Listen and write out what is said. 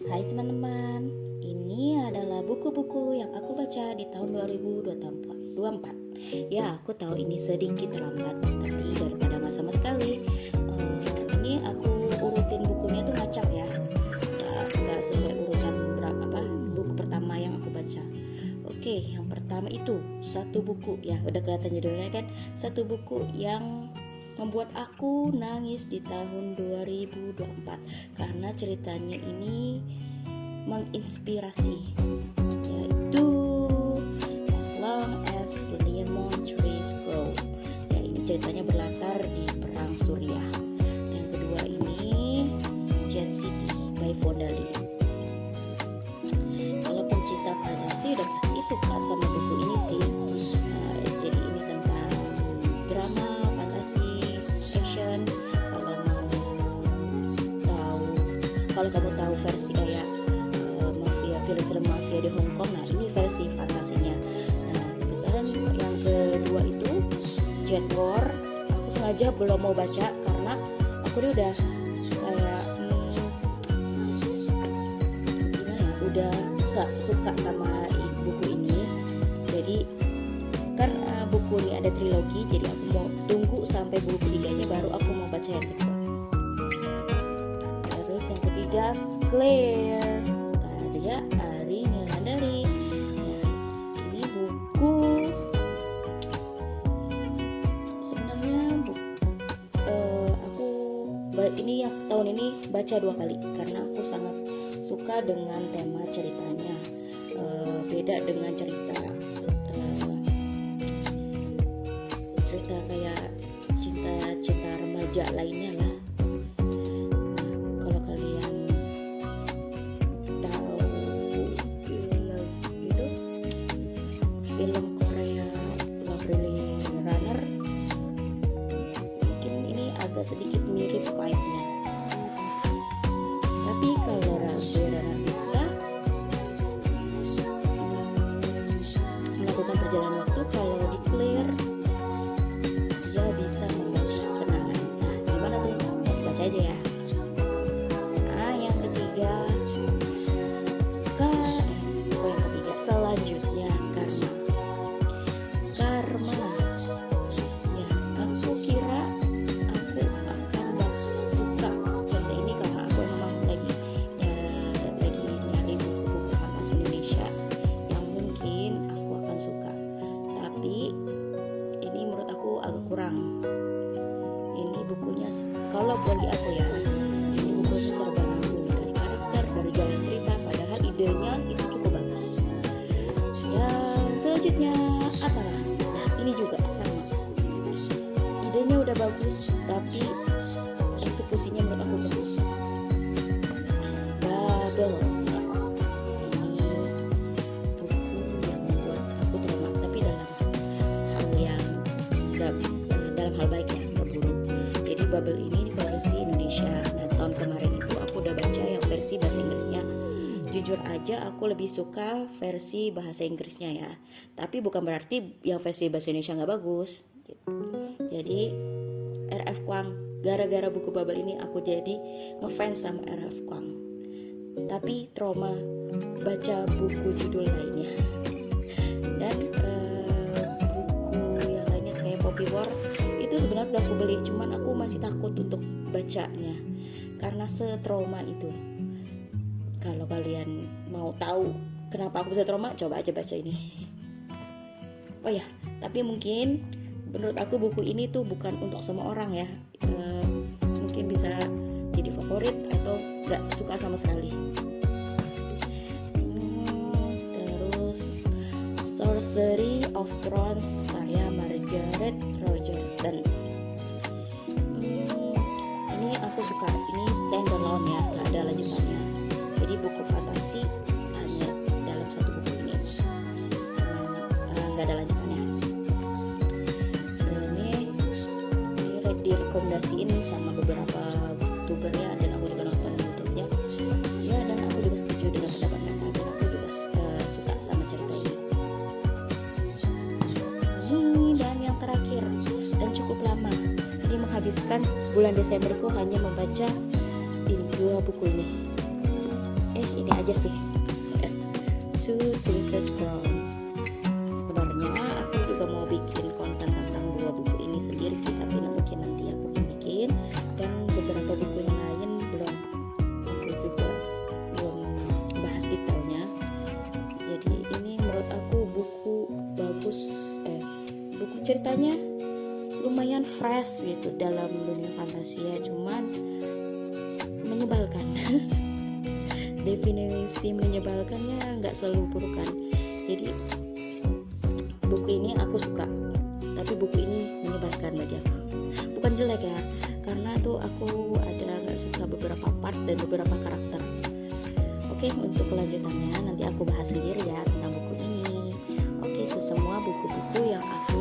Hai teman-teman, ini adalah buku-buku yang aku baca di tahun 2024. Ya, aku tahu ini sedikit terlambat, tapi daripada nggak sama sekali, ini aku urutin bukunya tuh ngacak ya, nggak sesuai urutan berapa buku pertama yang aku baca. Oke, yang pertama itu satu buku ya, udah kelihatan judulnya kan, satu buku yang membuat aku nangis di tahun 2024 karena ceritanya ini menginspirasi, yaitu As Long as Lemon Trees Grow. Ya, ini ceritanya berlatar di perang Suriah. Yang kedua ini Jet City by Fonda Lee. Kalau pencinta fantasi udah pasti suka sama buku ini sih. Jadi ini tentang drama fantasi action. Kalau kamu tahu versi kayak mafia, film-film mafia di Hong Kong, nah ini versi fantasinya. Nah kebetulan yang kedua itu Jet War, aku sengaja belum mau baca karena aku udah kayak gimana ya, udah suka sama buku ini. Jadi kan buku ini ada trilogi, jadi aku mau tunggu sampai buku ketiganya baru aku mau baca yang kedua. Terus yang ketiga Claire karya Ari Nilandari. Nah, ini buku sebenarnya aku ini yang tahun ini baca 2 kali karena aku sangat suka dengan tema ceritanya. Beda dengan cerita kayak cinta remaja lainnya lah. Kalau kalian tahu film Korea Love Really Runner, mungkin ini agak sedikit mirip vibe-nya. Tapi kalau Love Really Runner bisa melakukan perjalanan waktu, kalau di Claire dia bisa membaca kenangan. Nah, gimana tuh? Baca aja ya. Yang ketiga selanjutnya Karma. Ya, aku kira aku akan suka cerita ini karena aku memang lagi nyari buku-buku fantasi Indonesia yang mungkin aku akan suka. Tapi ini menurut aku agak kurang. Ini bukunya, kalau bagi aku ya, ini bukunya serba nanggung dari karakter, dari jalan cerita, padahal idenya itu cukup bagus. Yang selanjutnya Atala. Nah ini juga sama, idenya udah bagus tapi eksekusinya menurut aku bagus. Babel. Ini buku yang membuat aku trauma, tapi dalam hal baik ya, nggak buruk. Jadi Babel ini versi Indonesia. Nah tahun kemarin itu aku udah baca yang versi bahasa Inggrisnya. Jujur aja aku lebih suka versi bahasa Inggrisnya ya. Tapi bukan berarti yang versi bahasa Indonesia nggak bagus gitu. Jadi R.F. Kuang, gara-gara buku Babel ini aku jadi ngefans sama R.F. Kuang. Tapi trauma baca buku judul lainnya. Dan buku yang lainnya kayak Poppy War itu sebenarnya udah aku beli, cuman aku masih takut untuk bacanya karena setrauma itu. Kalau kalian mau tahu kenapa aku bisa trauma, coba aja baca ini. Oh ya, tapi mungkin menurut aku buku ini tuh bukan untuk semua orang ya. Mungkin bisa jadi favorit atau gak suka sama sekali. Terus Sorcery of Thrones karya Margaret Rogerson. Ini aku suka. Ini standalone ya, gak ada lanjutannya. Jadi buku fantasi hanya dalam satu buku ini, nggak ada lanjutannya. Ini direkomendasiin sama beberapa youtuber ya, dan aku juga nonton YouTube-nya ya, dan aku juga setuju dengan pendapat mereka, dan aku juga suka sama cerita ini. Dan yang terakhir dan cukup lama, ini menghabiskan bulan Desemberku hanya membaca 2 buku ini. aja sih. Suits Research Girls. Sebenarnya aku juga mau bikin konten tentang dua buku ini sendiri sih, tapi mungkin nanti aku bikin. Dan beberapa buku yang lain aku juga belum bahas detailnya. Jadi ini menurut aku buku bagus, buku ceritanya lumayan fresh gitu dalam dunia fantasia, cuman menyebalkan. Definisi menyebalkannya nggak selalu buruk kan. Jadi buku ini aku suka, tapi buku ini menyebalkan bagi aku. Bukan jelek ya, karena tuh aku ada nggak suka beberapa part dan beberapa karakter. Oke, untuk kelanjutannya nanti aku bahas sendiri ya tentang buku ini. Oke, itu semua buku-buku yang aku